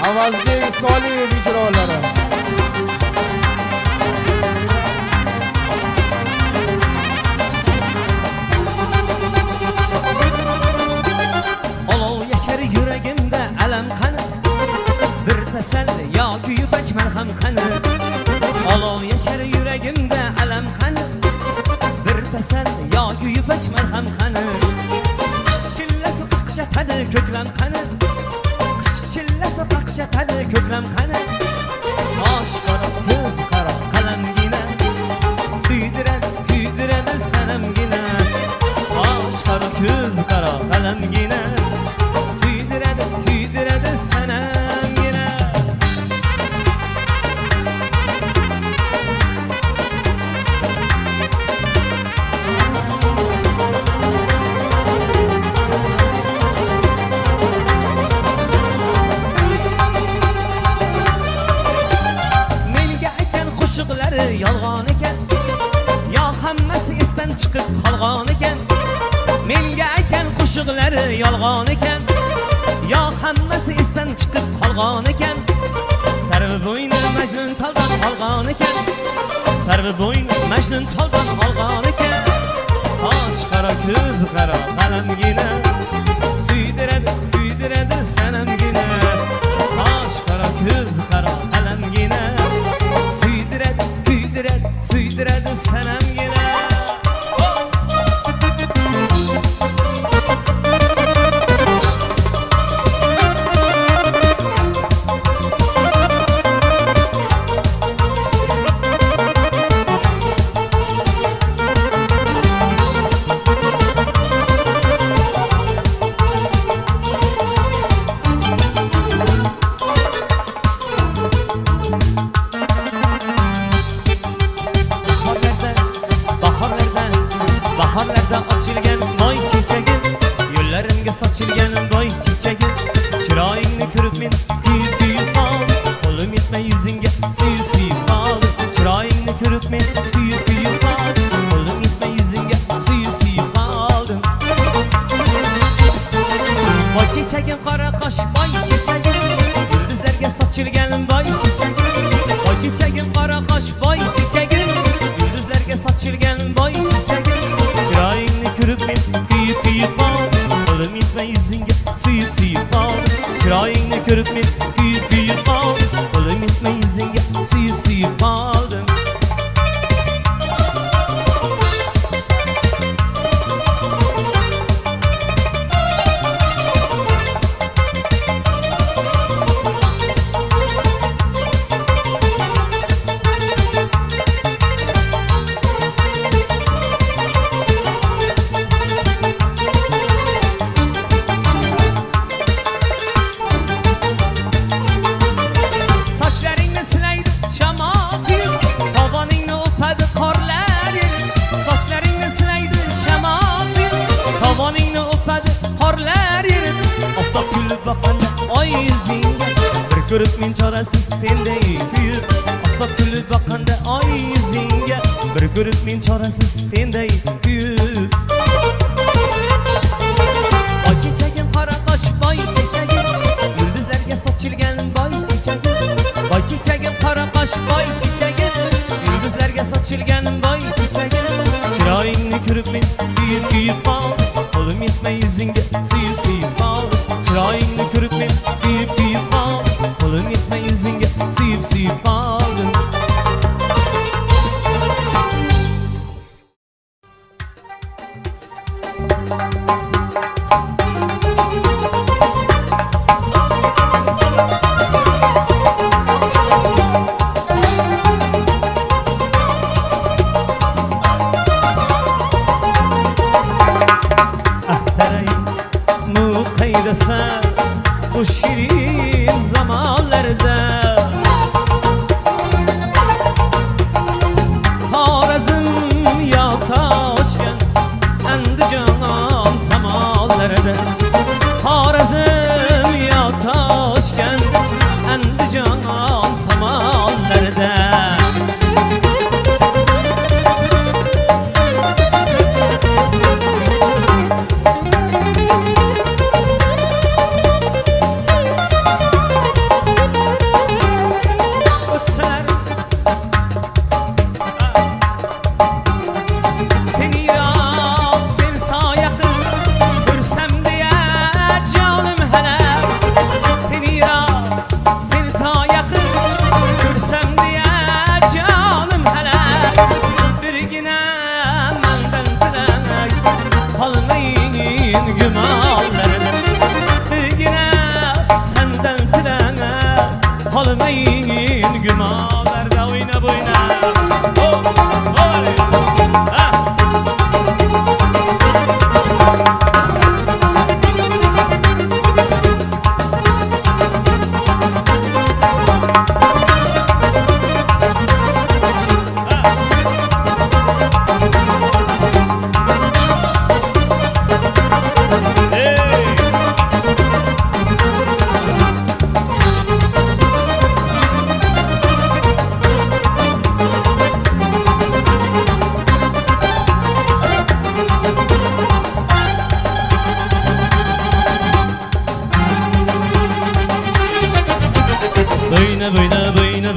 Avazbek Soliyev ijrolari. Olov yashar yuragimda alam qani, bir tasalli yoki yupaç malham qani. Olov yashar yuragimda alam qani, bir tasalli yoki yupaç malham qani. Chillasi qaqshatadi ko'klam qani, chillasi qaqshatadi ko'klam qani. Qosh qora ko'z qora qalamgina, suydiradi kuydiradi sanamgina. Qosh qora ko'z qora qalamgina, suydiradi kuydiradi sanamgina. Yolg'on ekan, yo hammasi esdan chiqib qolgan ekan. Menga aytgan qo'shiqlari yolg'on ekan, yo hammasi esdan chiqib qolgan ekan. Sarvi bo'yni Majnun toldan qolgan ekan, sarvi bo'yni Majnun toldan qolgan ekan. Qosh qora ko'z qora qalamgina, suydiradi kuydiradi sanamgina. Qosh qora ko'z qora qalamgina, suydiradi suydiradi sanamgina. Bahorlarda ochilgan boy chechagim, yo'llarimga sochilgan boy chechagim. Chiroyingni ko'rib men kuyib qoldim, qo'lim yetmay yuzingga suyib qoldim. Chiroyingni ko'rib men kuyib qoldim, qo'lim yetmay yuzingga suyib qoldim. Boy chechagim qora qosh boy chechagim, yulduzlarga sochilgan boy chechagim. Boy chechagim qora qosh boy chechagim, yulduzlarga sochilgan boy chechagim. Chiroyingni ko'rib men kuyib qoldim, qo'lim yetmay yuzingga suyib qoldim. Chiroyingni ko'rib men kuyib qoldim, qo'lim yetmay yuzingga suyib qoldim. Ko'rib men chorasiz senday kuyib, oftob kulib boqqanda oy yuzingga. Bir ko'rib men chorasiz senday kuyib. Boy chechagim qora qosh boy chechagim, yulduzlarga sochilgan boy chechagim. Boy chechagim qora qosh boy chechagim, yulduzlarga sochilgan boy chechagim. Chiroyingni ko'rib men kuyib qoldim, qo'lim yetmay yuzingga suyib qoldim. Chiroyingni ko'rib men kuyib qoldim, qo'lim yetmay yuzingga suyib qoldim. Ahtarayim mu qayrasa bu shirin zamonlarda, Xorazm yo Toshkent Andijon tomonlarida. Xorazm yo Toshkent Andijon tomonlarida. salmayın Gümalarda oyna boyna Oh, oh, ha.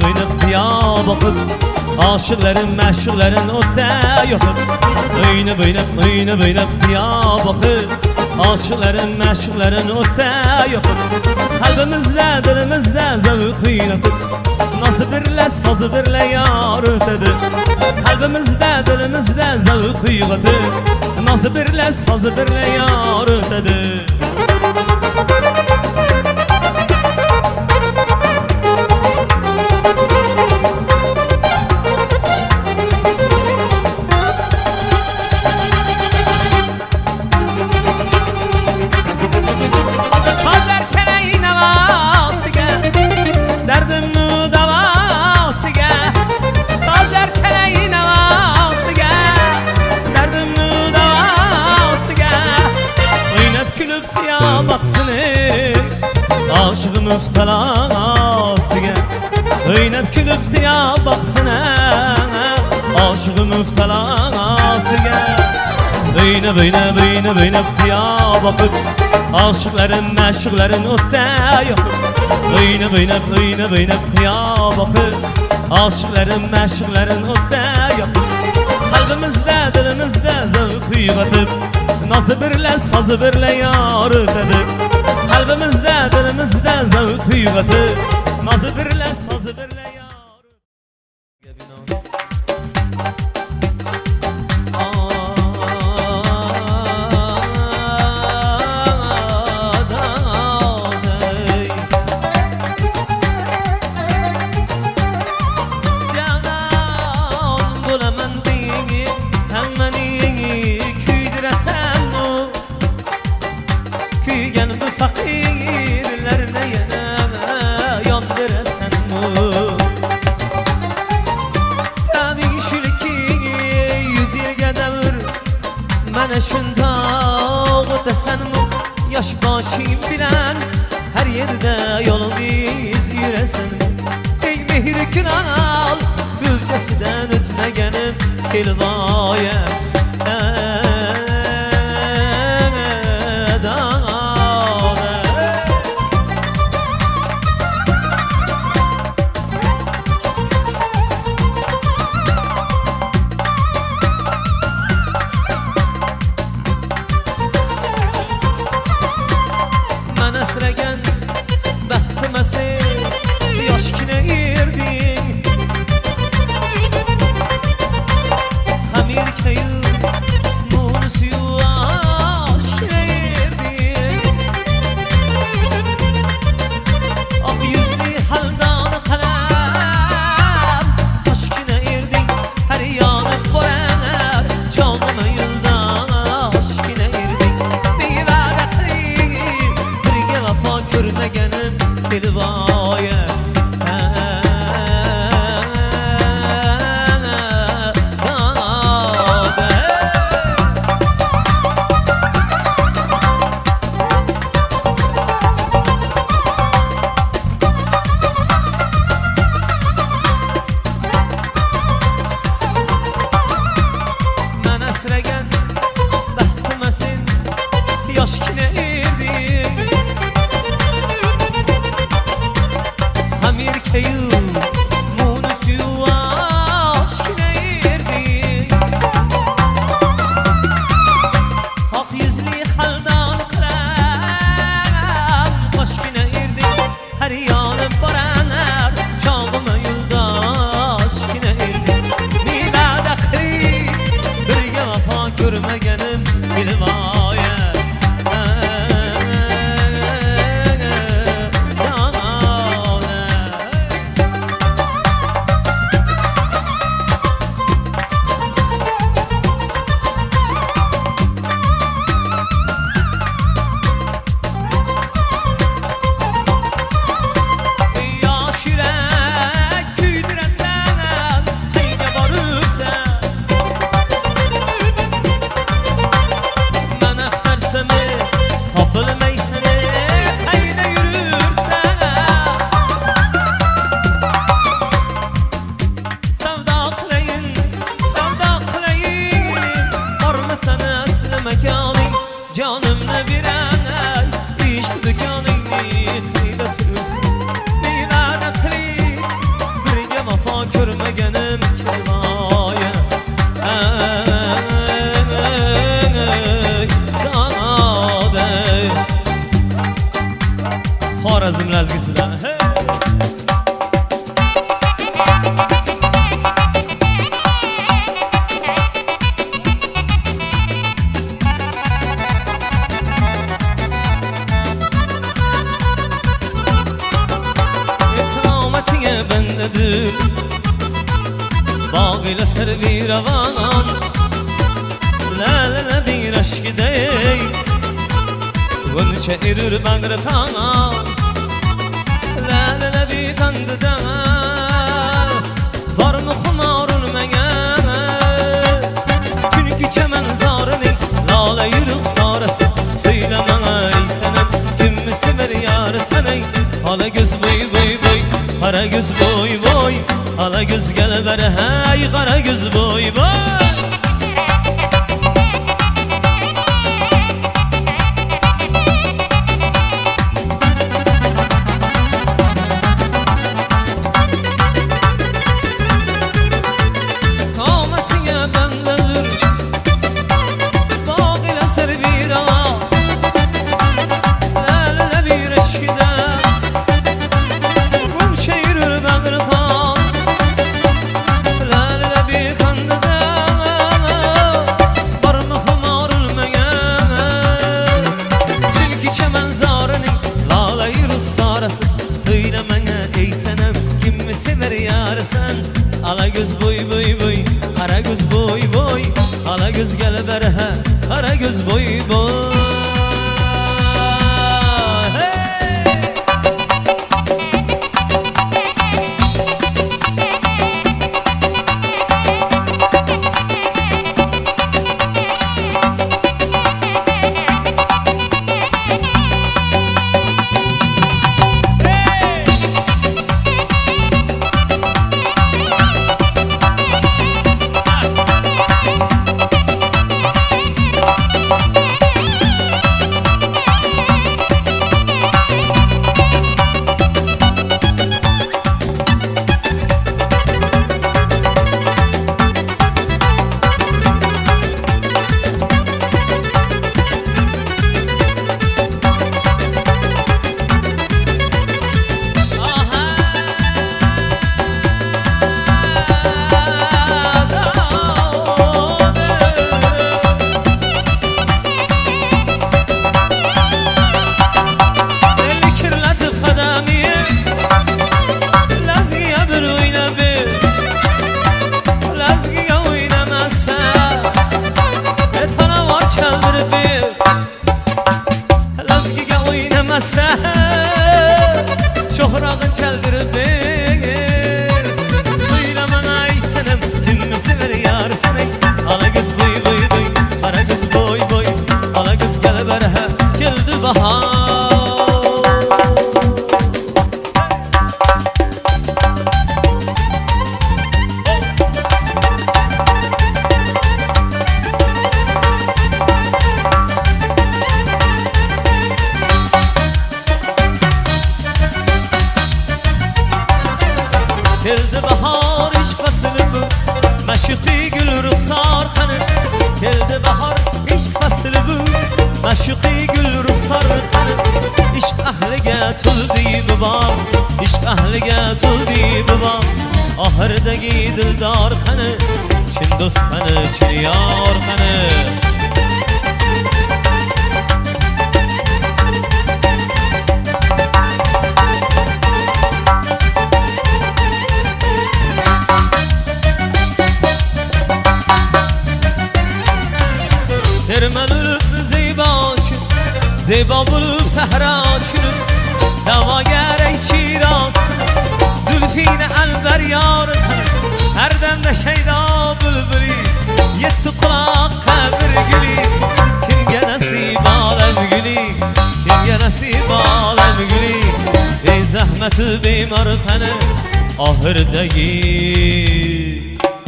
Böyle kıya bakıp aşıkların meşhurların otta yakıp Böyle kıya bakıp aşıkların meşhurların otta yakıp Kalbimizde dilimizde zavuk yinatıp Nasıl birle sazı birle yar ötedi Kalbimizde dilimizde zavuk yinatıp Nasıl birle sazı birle yar ötedi Aşığı müftelasıga Öynep külüp diya baksana Aşığı müftelasıga Öynep diya bakıp Aşıkların meşhurların otta yakıp Öynep diya bakıp Aşıkların meşhurların otta yakıp Kalbimizde dilimizde zavuk yuvatıp Nasıl birle sazı birle yar ötedi Kalbimizde dilimizde zavuk yuvatıp Nasıl birle sazı birle yar Mana şundoq desenmi Yosh boshing bilan Her yerde yolungiz yurasan Ey mehri kunal Kulchasidan o'tmaganim kelvoya Asragan baxtıma sen yosh kina erding Xamir kayu nun suyu aşkina erding Ak yüzlü haldan qalam aşkina erding Her yanıp boranar canıma yoldan aşkina erding Görmegenim kelvoya Men asragan baxtıma sen yosh kina erding xeyli türürsün Meyvən əxli Birgə vafa görməgənim kəlvaya Xorazm ləzgisidən İkramətinə bəndedir Bağ ilə sərvi ravan Lələ bir aşk dey Gönçə erir bəqri qana Lələ bir qandıda Var mı xumarun mənə Çünki kəmən zarının Lalə yürük sarası Söylə mənə ey sənəm Kimmi sevər yarı sənək Hala göz boy boy boy Qara göz boy boy Hala göz gəl bər hey Qara göz boy boy Söyle mənə ey sənəm Kimmi sevər yarı sən Ala göz boy boy boy Qara göz boy boy Ala göz gəl bər hə Qara göz boy boy Çoxrağın çəldirib bir Söylə mənə ey sənəm Kimmi sevər yar sənək Ala göz boy boy boy Qara göz boy boy Ala göz gəl bər hə Geldi bahar Geldi bahar iş fasılı bu Məşuqi gül ruxsar xanım Geldi bahar iş fasılı bu Məşuqi gül ruxsar xanım İşq əhliga tuldi babam İşq əhliga tuldi babam Ahirdagi dildar xanım Çin dost xanım, çin yar xanım Derman ölüp zeyba çün Zeyba bulup səhra çünüp Dava gerek çirastın Zülfine elber yarıtın Her demde şeyda bülbülü Yetti kulak kabir gülü Kimge nasip alem gülü Kimge nasip alem gülü Ey zahmetü bimar xanı Ahirdegi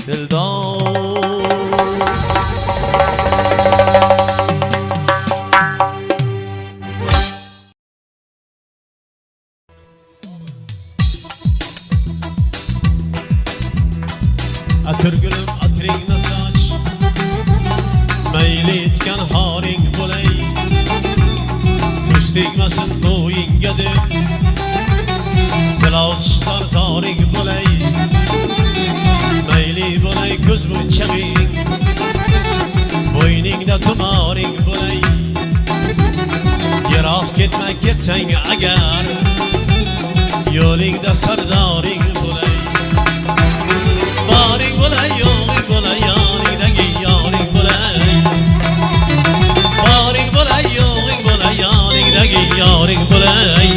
dildar Atır gülüm atringni soch, mayli etgan horing bo'lay. Ko'z tegmasin bo'yingga deb, tiloz zarzoring bo'lay. Mayli bo'lay ko'z munchag'ing, bo'yningda tumoring bo'lay. Yiroq ketma ketsang agar, yo'lingda sardoring bo'lay. Boring bo'lay, yo'ling bo'lay, yoningdagi yoring bo'lay. Boring bo'lay, yo'ling bo'lay, yoningdagi yoring bo'lay.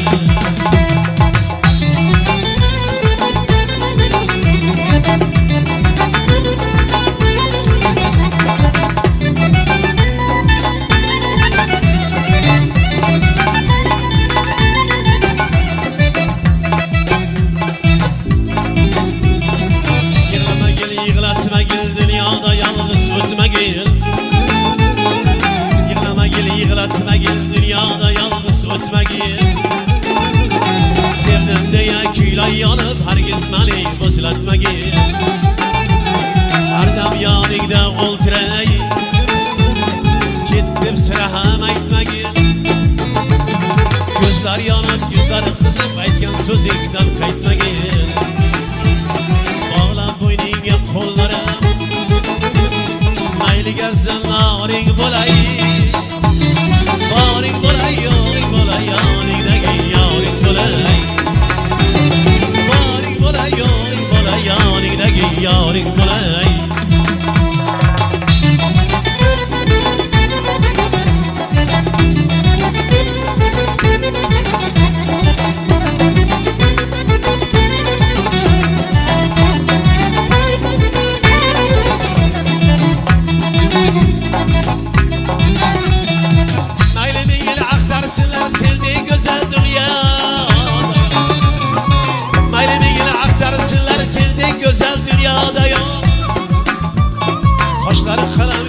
Dünyada yalnız ötme gel. Sevdim diye küylay yanıp herkes beni bozlatma gel. Ardam yanıgda oltiray, kettim sıra ham aytma gel. Gözler yanıp gözler kızıp aytgan sözingdan qaytma gel. Bağlan boyningga qo'llarim, mayli gazanlaring bo'lay. Boring bo'lay, yo'ling bo'lay, yoningdagi yoring bo'lay. Boring bo'lay, yo'ling bo'lay, yoningdagi yoring bo'lay.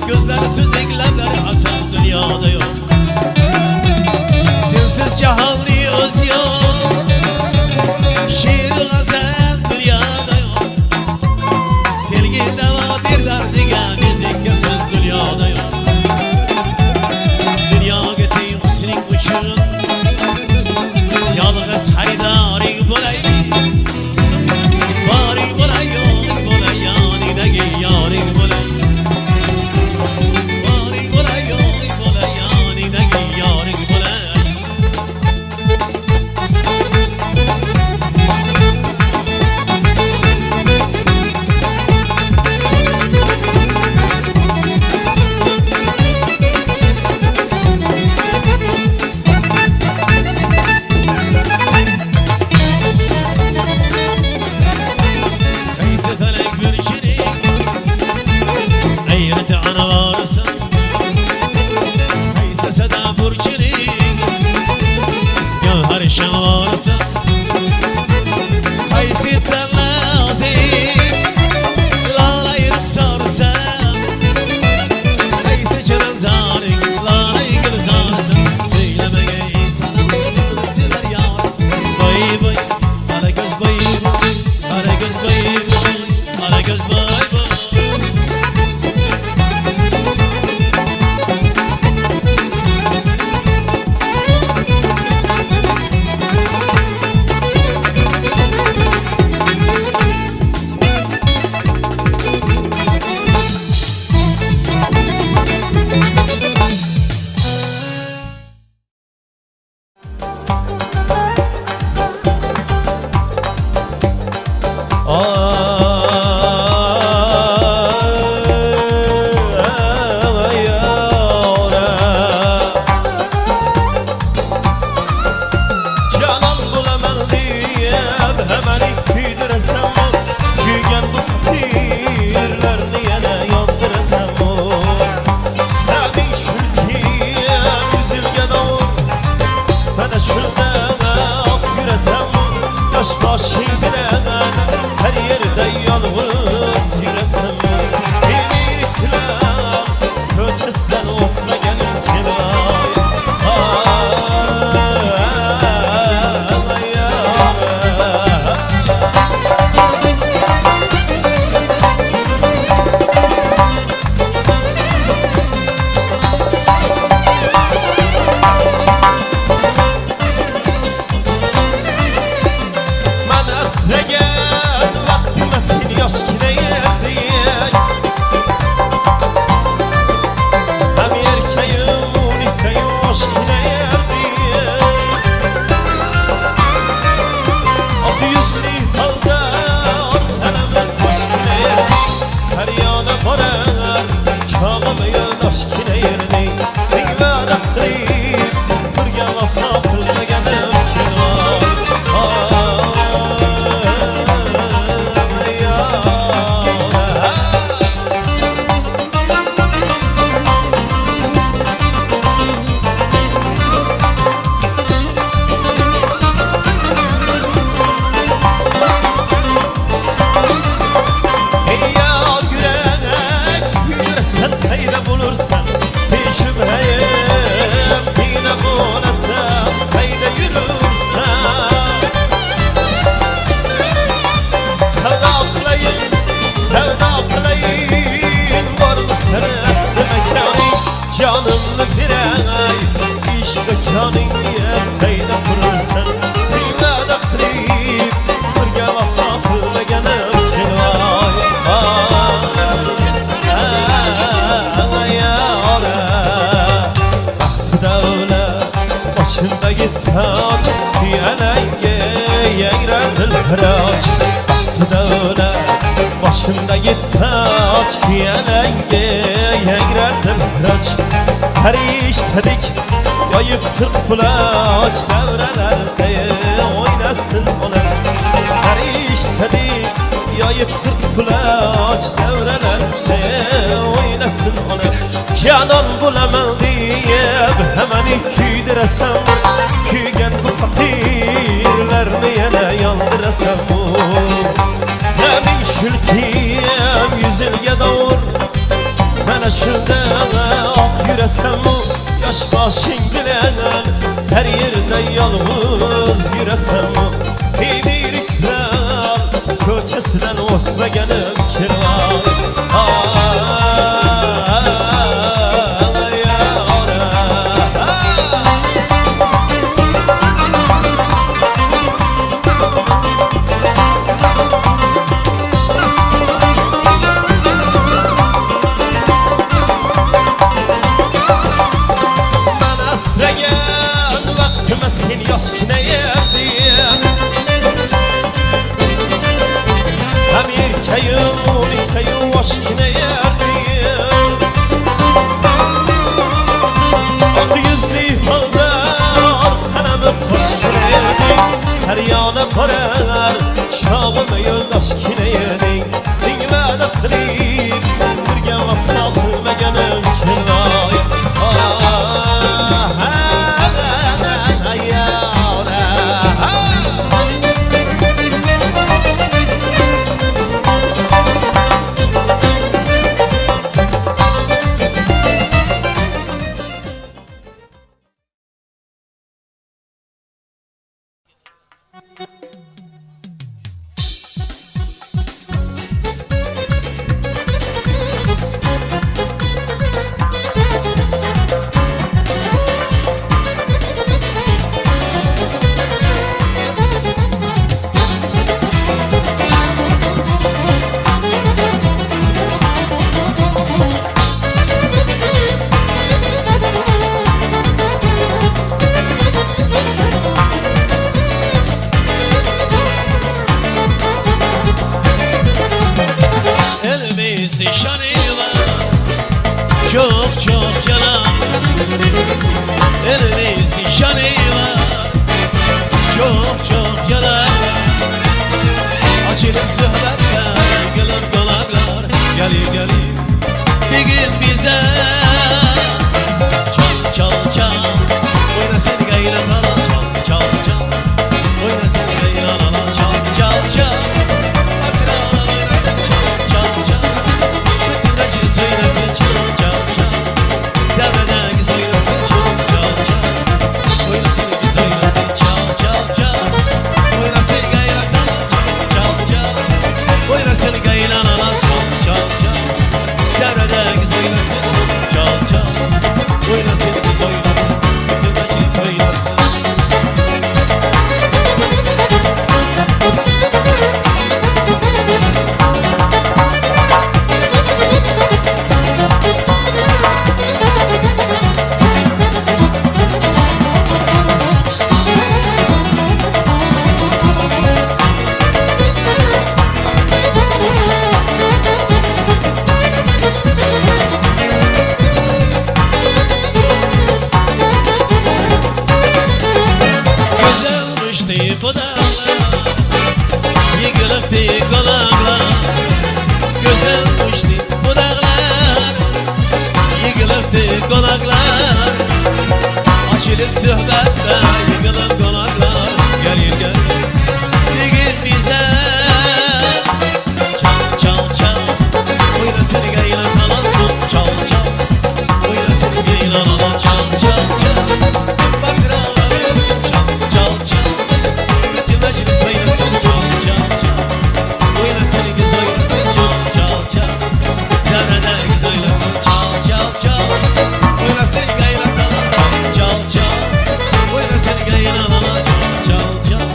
Gözler sözekler asal dünyada yok. Sensiz cahalli öz yok. Şiir gazel dünyada yok. Telgi dava bir derdiga bildik gasal dünyada yok. Dünya getiğin usning uchun yalg'iz xaridaring bo'lay. Boring bo'lay, yo'ling bo'lay, yoningdagi yoring bo'lay. yengrar dilhiraç Baktı dağlar başımda yettaç Kiyenenge yengrar dilhiraç Periştedik yayıptır kulaç Devrelerde oynasın ona Periştedik yayıptır kulaç Devrelerde oynasın ona Canan bulamam deyip hemen küydüresem Küygen bu fakirlerini yine yandırasam Demin şülkiyem yüzülge davur Bana şurada ak yüresem Yaş başın bilen her yerde yalnız yüresem Bir kral köçesinden otmaganım kirvay Aşkına yerdim Hem erkeğim uniseyim aşkına yerdim Ak yüzlü halda arkanamı koşkına yerdim Her yana parar çağımı yoldaş kine yerdim Dinmede kırıp birgen vaftaltırma gönüm kirvay Çok çok yalan Elbisi şanı var Çok çok yalan Açılıp sohbetler Gülür kulaklar Gelir gelir Bir gün bize Çal çal çal Oynasın gayret alan Çal çal çal Oynasın gayret alan Çal çal çal Atın alan oynasın Çal çal çal Bütün taşı söylesin Çal çal çal Devreden güzel oynasın Çal çal çal Oynasın güzel oynasın Çal çal çal Oynasın gayret alan Çal çal çal Oynasın gayret alan Çal çal çal Devreden güzel oynasın Çal çal Oynasın güzel oynasın Bütün taşı söylesin Açılıp sohbetler, yıkılıp konaklar Gelir gelir, bir gün bize Çal çal çal, oynasın gaylan alan Çal çal, oynasın gaylan alan Çal çal çal, batıralar oynasın Çal çal çal, bütün acınız oynasın Çal çal çal, oynasın güzel oynasın Çal çal çal, devrede güzel oynasın Çal çal çal, oynasın gaylan alan Çal çal, oynasın gaylan alan Çal çal,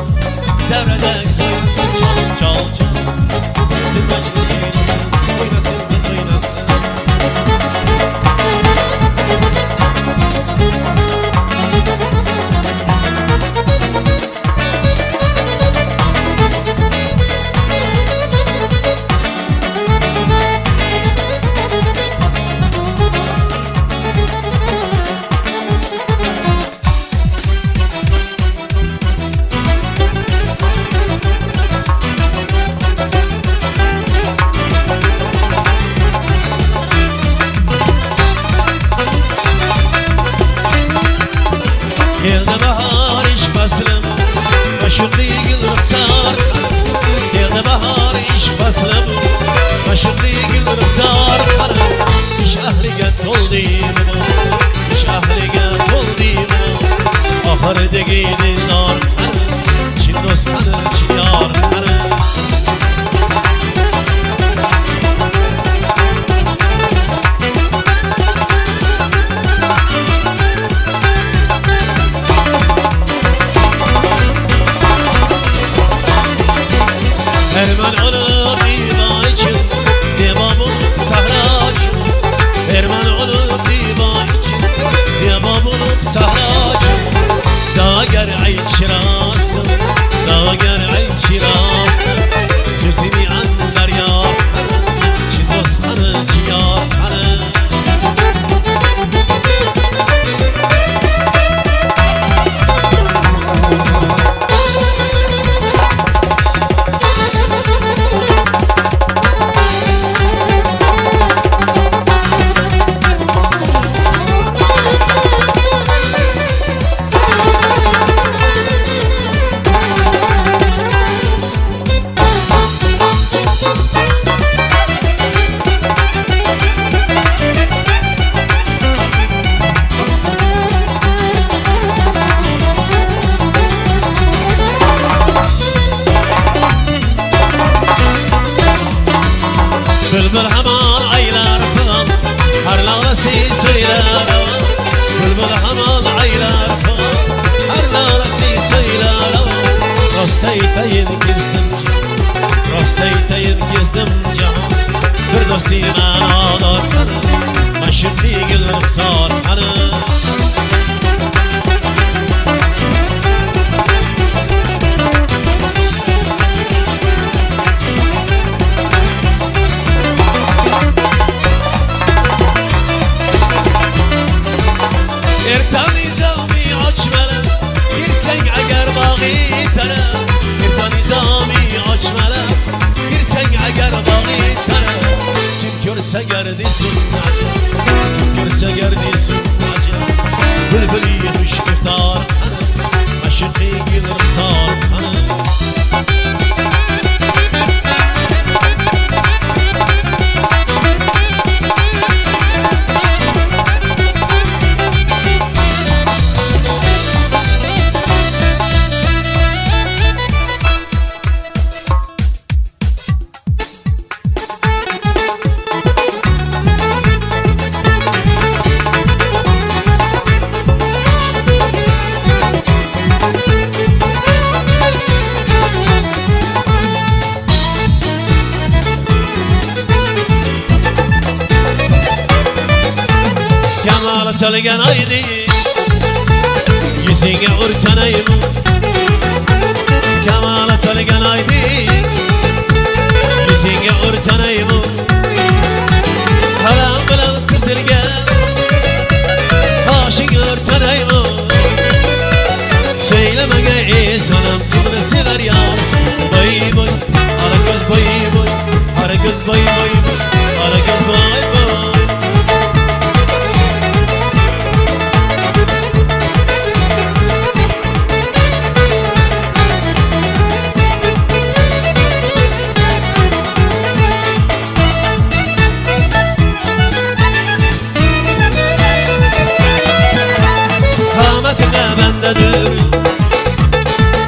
devrede güzel oynasın Çal çal çal, bütün acınız oynasın Oynasın biz oynasın sevgili dar Çin dostları çin yar Erman olup diva için Zeba bulup sahra için Erman olup diva için Zeba bulup sahra için Dağa gel ayın şiraslı Dağa gel ayın şiraslı Zülfimi anlar yar Çin dostları çin yar Bülbül hamal aylar falan Harlalası söyler Bülbül hamal aylar falan Harlalası söyler Rostaytayın gizdim can Rostaytayın gizdim can Bir dostu ben ağlar kanı Maşırlı gülüm sar kanı Görse gerdi sünnacı Görse gerdi sünnacı Bülbül yemiş iftar kanı Aşıkı gelir sar kanı Kemala çalgen aydi Yüzüne urkanayım Kemala çalgen aydi Yüzüne urkanayım Haram bilen kısırgen Haşin urkanayım Söylemege insanım Kimini sever yarsın Boy boy Ara göz boy boy Ara göz boy boy Ara göz boy boy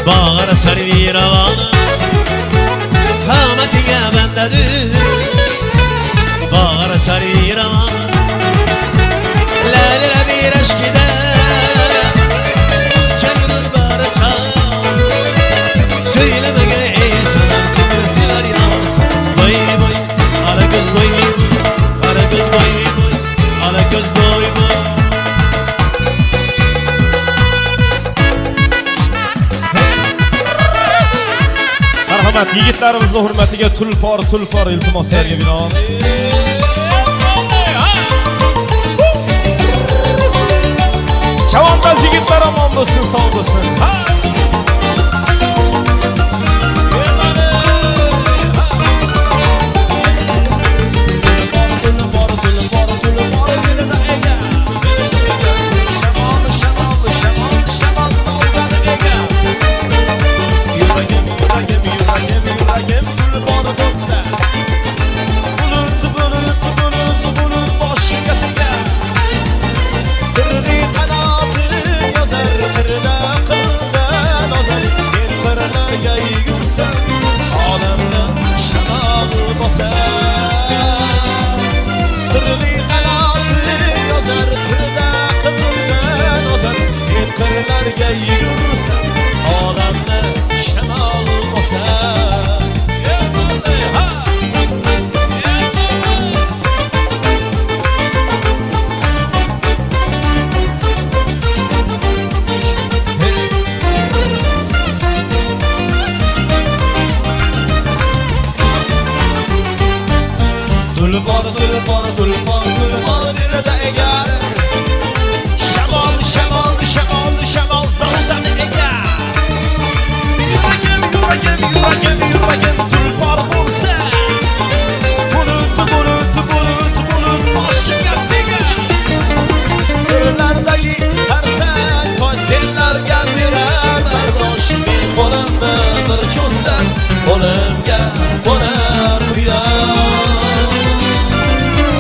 Bağır sarı ravanı Kametine bendedir Bağır sarı ravanı Lelere bir aşk gider Çayılır baraka Söylemege insanım Kimisi var yansın Boy boy Ara göz boy Ara göz boy boy Ara göz boy boy Marhamat, yigitlarimizning hurmatiga tulpor iltimoslarga binoan Chavandaz yigitlar omon bo'lsin, sog' bo'lsin. Kırgı kanatın yazar kırda kıl birga yugursan olamni shamol bosar tulpor dilida egar shamol daldan egar yuragim tulpor bo'lsa bulut boshiga tegar ko'rlardagi qarsang tosh senlarga berar bardosh men qo'limni bir cho'zsam qo'limga qo'nar quyosh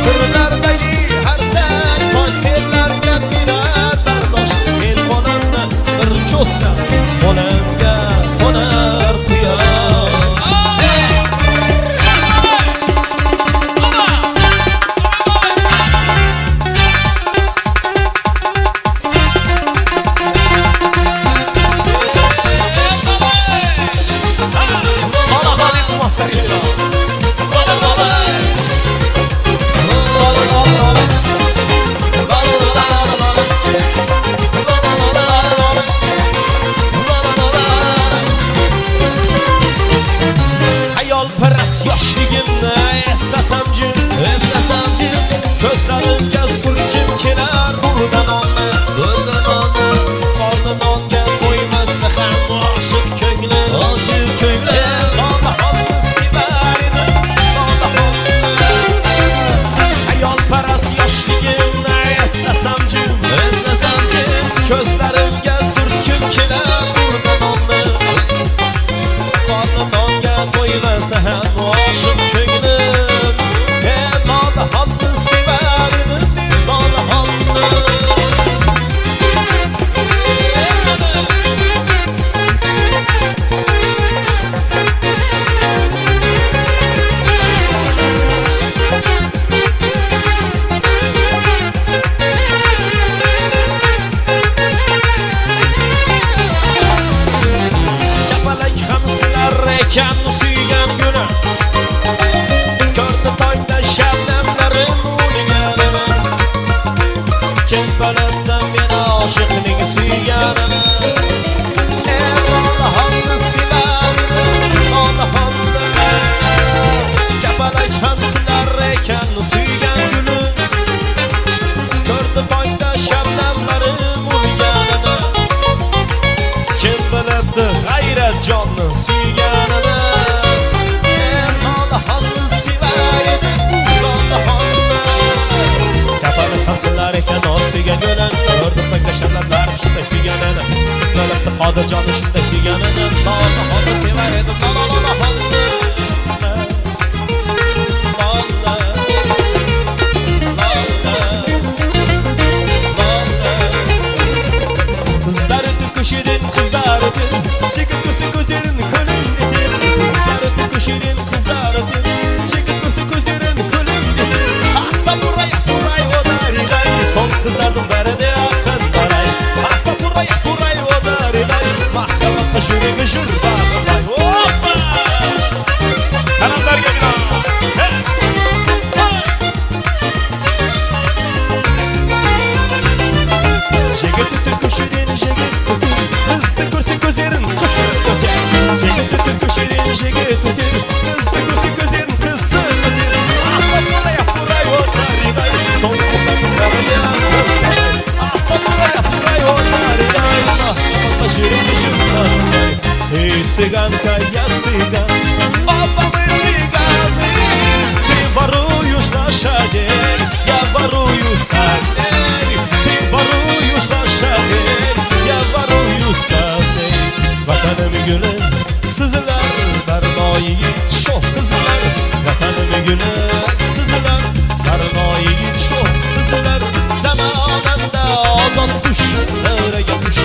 ko'rlardagi qarsang tosh senlarga berar bardosh men qo'limni bir cho'zsam qo'limga qo'nar quyosh ko'zlarimga surkim kelar burdan onni qornim onga to'ymasa ham oshiq ko'nglim nonahonni sevar edim ayolparast yoshligimni eslasam jim ko'zlarimga surkim kelar burdan onni qornim onga to'ymasa ham oshiq ko'nglim nonahonni ekan suygan guni ko'rdi tongda shabnamlarim o'lganini kim bilibdi men oshiqning suyganini onaxonni sevardim onaxonni kapalak ham silar ekan suygan guni ko'rdi tongda shabnamlarim o'lganini kim bilibdi g'ayrat jonni suyganini onaxonni sevar edim onaxonni kapalak ham silar ekan suygan guni ko'rdi tongda shabnamlarim shunday suyganini bilibdi qodirjonni shunday suyganini onaxonni sevar edim onaxonni Koşudun kızlardın, çıkıp gözlerin kolumdedir. Kızlardın koşudun kızlardın, çıkıp gözlerin kolumdedir. Hasta buraya o dariday, son kızlardan beri de akın daray. Hasta buraya o dariday, mahkama kaşını kışır bağırday. Hoppa! Kanatlar geliyor. Şege tutun koşudun, şege tutun. Kızdı görse gözlerin kısır öter şege tutun köşerin şege tutun kızdı görse gözlerin kısır öter asla buraya o tariday son kızların darıya asla buraya o tariday taşırın dışından hey циганка я цыган оба мы цыганы ты воруешь лошадей я ворую садей ты воруешь лошадей я ворую садей vatanım gülüm sızılar darmoyi shoh qizlar vatanım gülüm sızılar darmoyi shoh qizlar zamonamda ozod tush davraga tush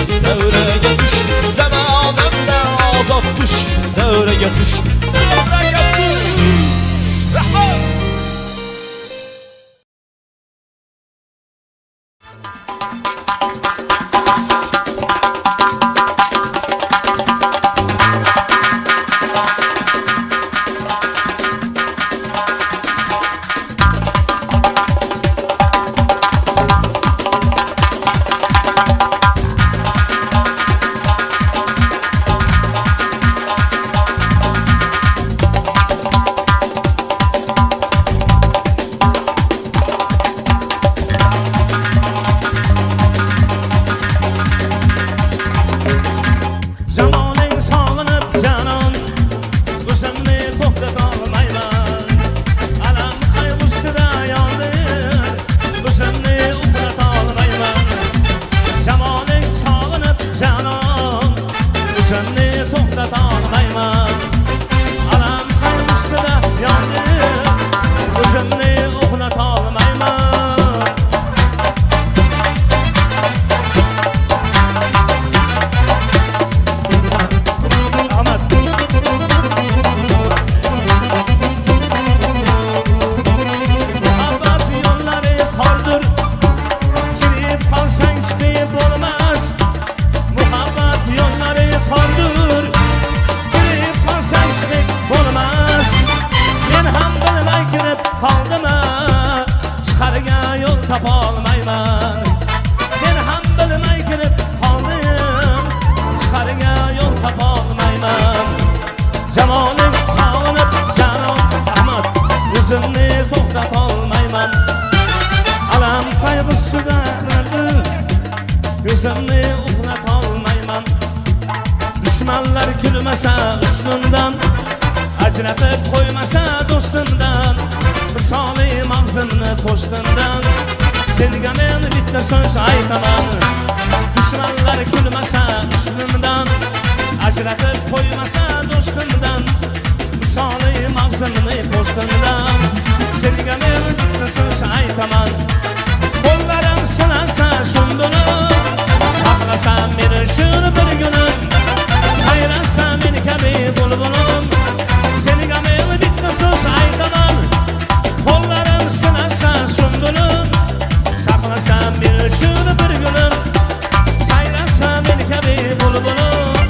zamonamda ozod tush davraga tush rahmat topolmayman. Men ham bilmay kirib qoldim, chiqariga yo'l topolmayman. Jamoling sog'inib janon Ahmad, o'zimni to'xtatolmayman. Alam qayg'usida ko'zimni uxlatolmayman. Dushmanlar kulmasa ustimdan, ajratib qo'ymasa do'stimdan, misoli mag'zimni po'stimdan, senga men bitta so'z aytaman. Dushmanlar kulmasa ustimdan, ajratib qo'ymasa do'stimdan, misoli mag'zimni po'stimdan, senga men bitta so'z aytaman. Qo'llarim sinasa shundoq, saqlasam meni shuni bir kunim, sayrasa meni kabi bulbulim, senga men bitta so'z aytaman. Qo'llarim sinasa shundoq, saqlasam meni shuni bir kunim, sayrasa meni kabi bulbulim,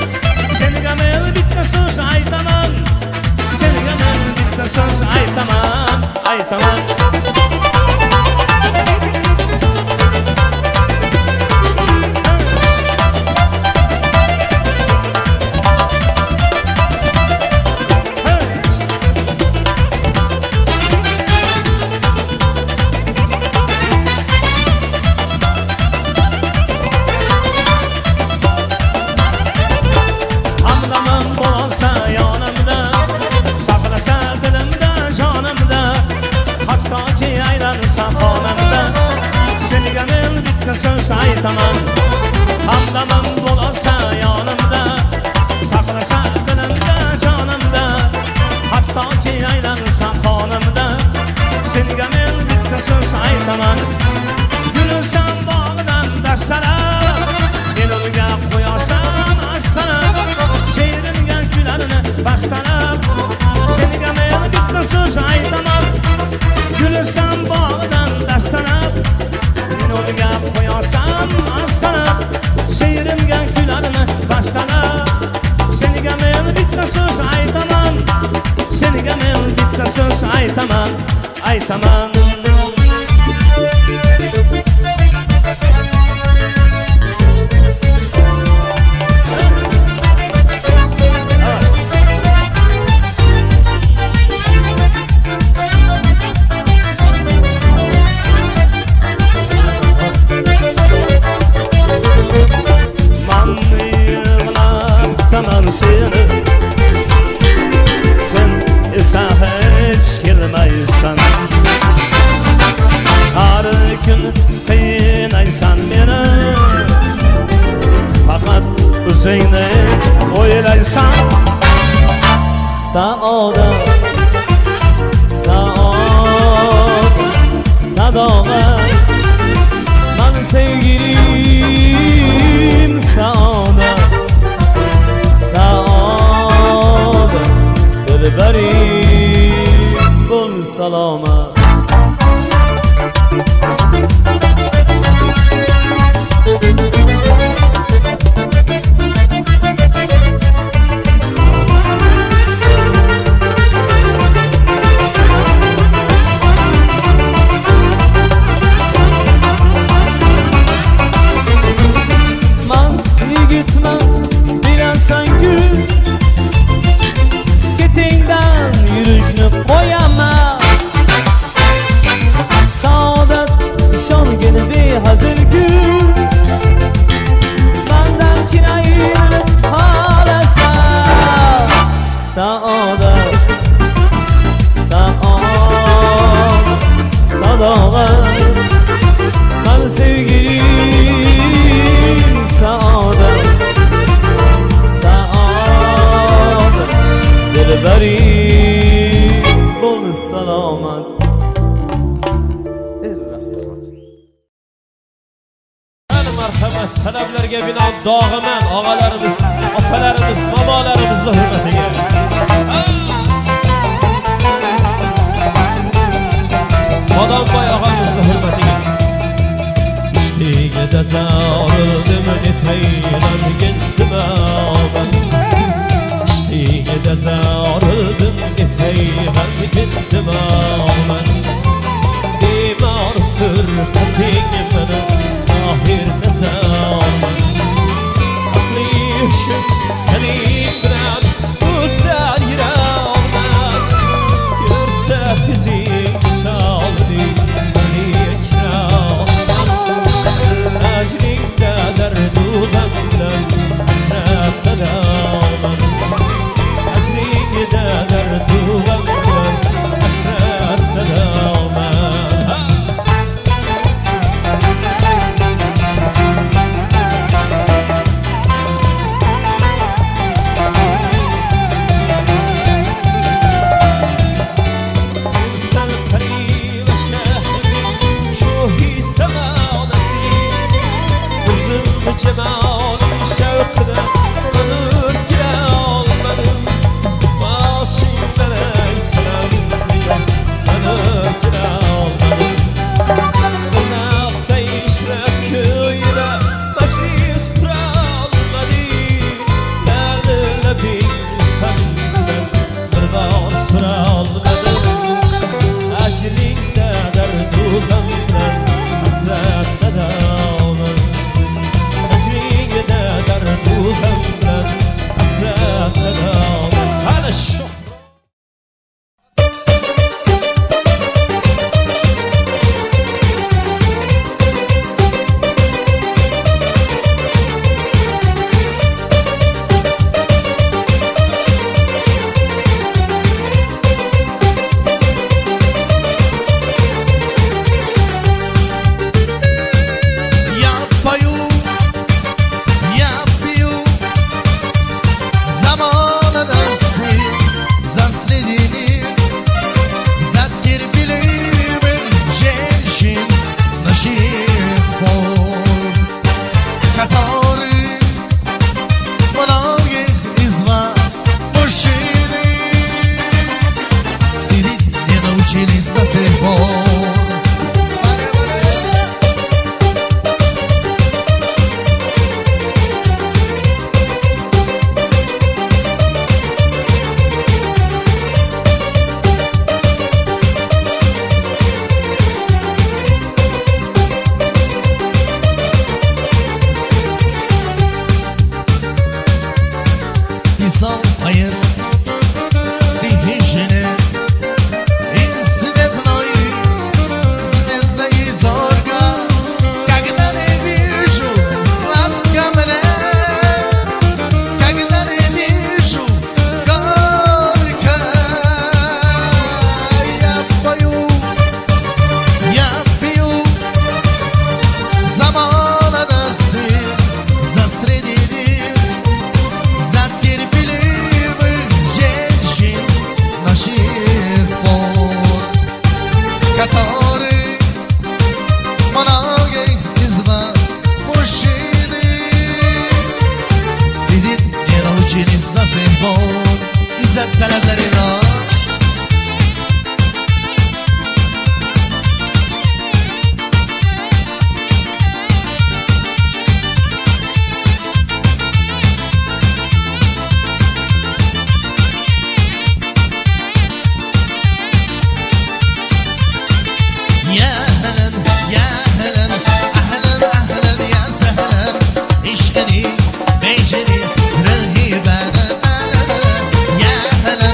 senga men bitta so'z aytaman. Senga men bitta so'z aytaman, aytaman. Söz aytaman, hamdamim bo'lsa yonimda, saqlasa dilimda jonimda, hattoki aylansa qonimda, senga men bitta so'z aytaman. Gulsam bog'dan dastalab, men unga qo'yarsam astalab, she'rimga kularini bastalab, senga men bitta so'z aytaman. Gulsam bog'dan dastalab, men unga qo'yarsam astalab, she'rimga kularini bastalab, senga men bitta so'z aytaman. Senga men bitta so'z aytaman, aytaman. Sen esa hiç kelmaysan, har kun qiynaysan meni, faqat o'zingni o'ylaysan. Saodat, saodat, sadoqat, men sevgilim saodat, saodat, dilbarim bo'l salomat. Saodat, saodat, sadoqat, men sevgilim saodat, saodat, dilbarim bo'l salomat. Marhamat, talablarga binoan dog'iman og'alarimiz, opalarimiz, momolarimizni hurmatiga. Odamboy og'amizni hurmatiga. İştiğe zardım eteylergin dimaman, İştiğe zardım eteylergin dimaman, Dimar فرقتك من ظاهر نزامن أقليشم سليم بنام دوستار يرامن يرسى فيزيك سالدي بني اجرامن أجري دادر دوغمن حسرات تدامن أجري دادر دوغمن حسرات تدامن سلسل قريب شاهدي شوهي سما ونسيم وزم جمال شوقنا منور كيال منم ماشي بلاي سلام منور كيال منم قلنا سيشرب كويلة مجلس برال مدي لا لبي خمنا بربار سرال مدم أجرين دادر دوغمنا حسرات تدامن أجرين دادر دوغمنا حسرات تدامن على الشوق Yapıyor zamanı nasıl засредили затерпеливых женщин наших пор, которых многих из вас мужчины сидеть не научились до сих пор. Писал поэт стихи жене и светлой звездой зорка, когда не вижу сладко мне, когда не вижу горько. Я пою, я пью за молодости, за средний за терпеливых женщин наших пор, которых многих из вас мужчины сидит не научились до сих пор из-за талантливых. يا هلا يا هلا اهلا اهلا يا سهلا اشقني بيجري رهيبة يا هلا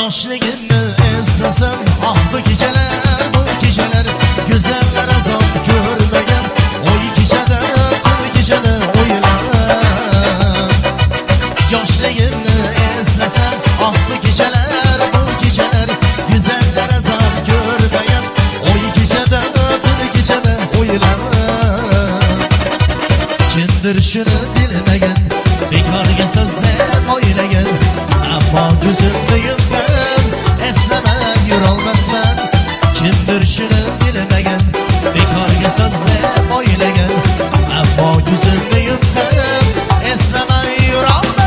Yoshligimni eslasam ah bu geceler Güzeller azam görmegen Oy gecede tün gecede oylar Yoshligimni eslasam ah bu geceler Güzeller azam görmegen Oy gecede tün gecede oylar Kimdir şunu bilmegen Bekarga sözler oynagan Ammo gözümde yumsam eslemeden yürolmasman Kimdir şunu bilmegen Bekarga sözler oynagan Ammo gözümde yumsam eslemeden yürolmasman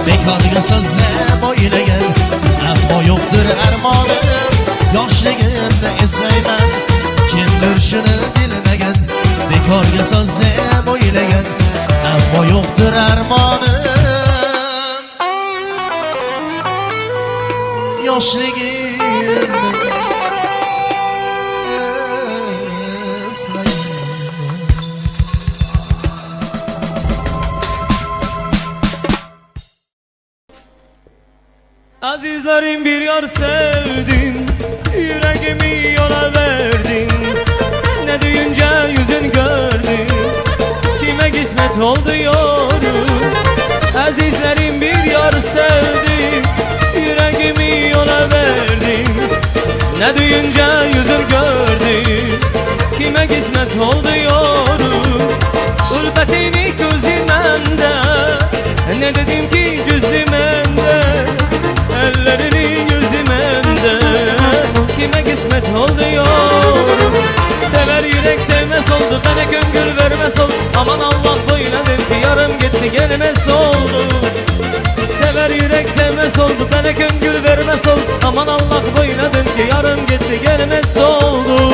Bekarga sözle boylagan Ammo yoktur armonim Yoshligimni eslayman Kimdir shuni bilmagan Bekarga sözle boylagan Ammo yoktur armonim Yoshligimni eslayman Azizlerim bir yar sevdim Yüreğimi yola verdim Ne duyunca yüzün gördüm Kime kısmet oldu yorum Azizlerim bir yar sevdim Yüreğimi yola verdim Ne duyunca yüzün gördüm Kime kısmet oldu yorum Ülfetini gözümende Ne dedim ki cüzdümende Ellerini yüzümende Kime kısmet oldu yorum Sever yürek sevmez oldu Bana gönül vermez oldu Aman Allah böyledir ki yarım gitti gelmez oldu Sever yürek sevmez oldu Bana gönül vermez oldu Aman Allah böyledir ki yarım gitti gelmez oldu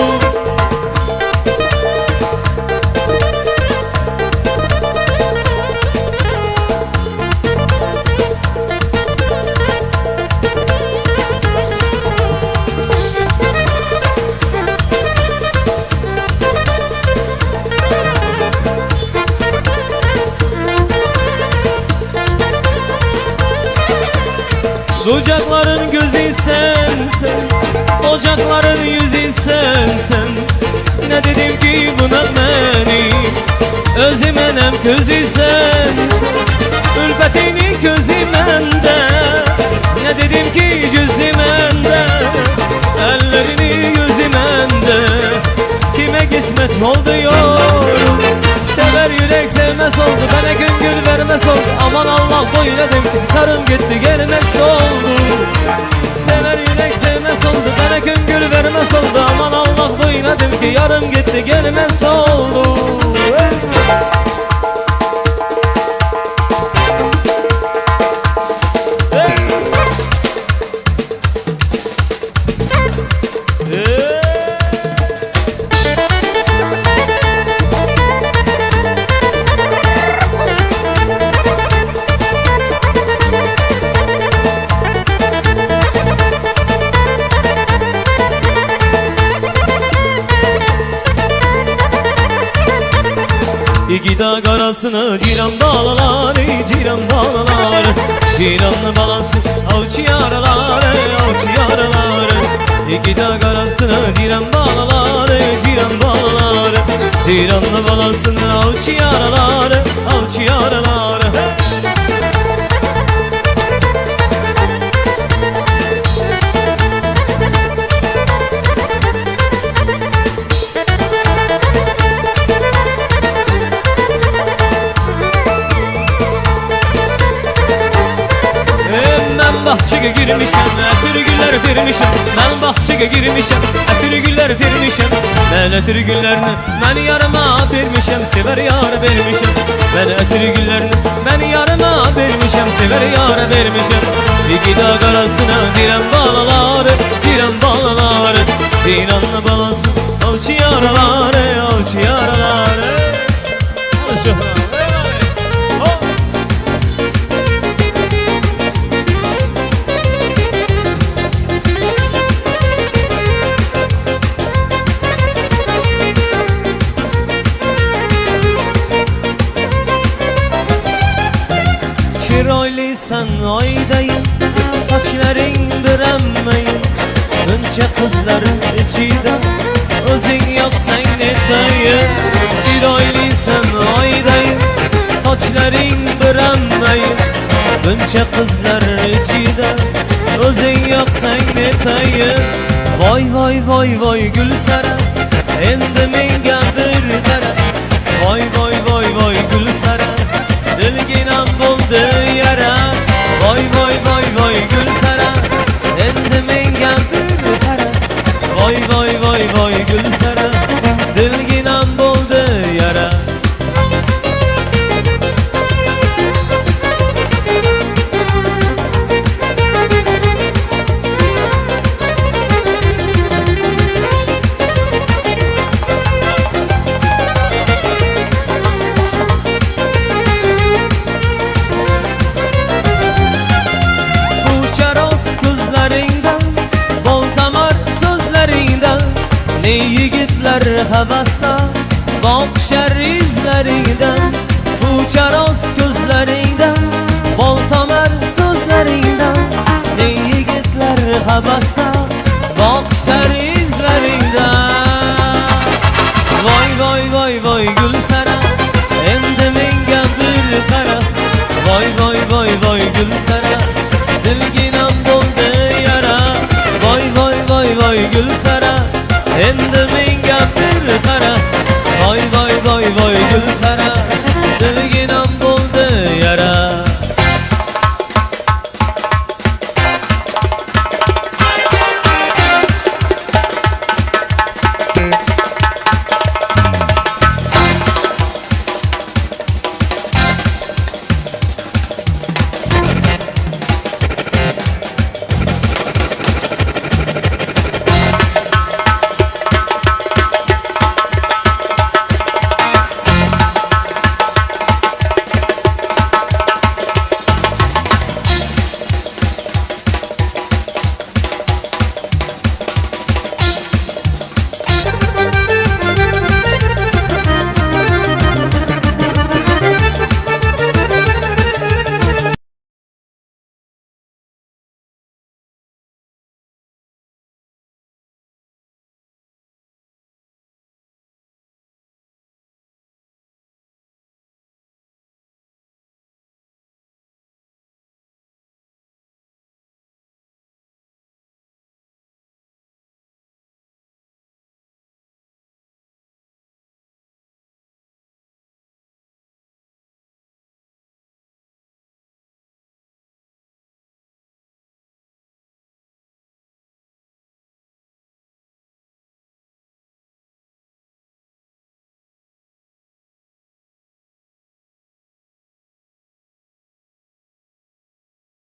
Ocakların gözü sensen Ocakların yüzü sensen Ne dedim ki buna benim Özüm enem gözü sensen Ülfetini gözü mende Ne dedim ki cüzdü mende Ellerini yüzü mende Kime kısmet oldu yorum Sever yürek sevmez oldu Bana gönül vermez oldu Aman Allah böyledim ki karım gitti gelmez oldu Sever yürek sevmez oldu Bana gönül vermez oldu Aman Allah böyledim ki yarım gitti gelmez oldu İki dağ arasına ciran bağlalar, ciran bağlalar Ciranlı balası avcı yaralar, avcı yaralar İki dağ arasına ciran bağlalar, ciran bağlalar Ciranlı balasını avcı yaralar, avcı yaralar bahçaga girmişim, ötürü güller vermişim. Ben bahçaga girmişim, ötürü güller vermişim. Ben ötürü güllerini ben yarıma vermişim, sever yar vermişim. Ben ötürü güllerini ben yarıma vermişim, sever yar vermişim. İki dağ arasına diren balaları, diren balaları. Bir anla balası, avcı yaraları, avcı yaraları. Avcı Sen aydayım, saçların bürənməyim. Önce kızların içinde, özün yoksan netayım. Bir sen aydayım, saçların bürənməyim. Önce kızlar içinde, özün yoksan netayım. Vay vay vay vay Gülseren, endi menga bir taraf. Vay vay vay vay Gülseren, dilginam buldu yara. Vay vay vay vay Gülseren, endi menga bir taraf. Vay vay vay vay Gülseren, dilginam buldu yara. Ne yigitler havasda, bakışar izlerinden. Bu çaroz gözlerinden, bol tamer sözlerinden. Ne yigitler havasda,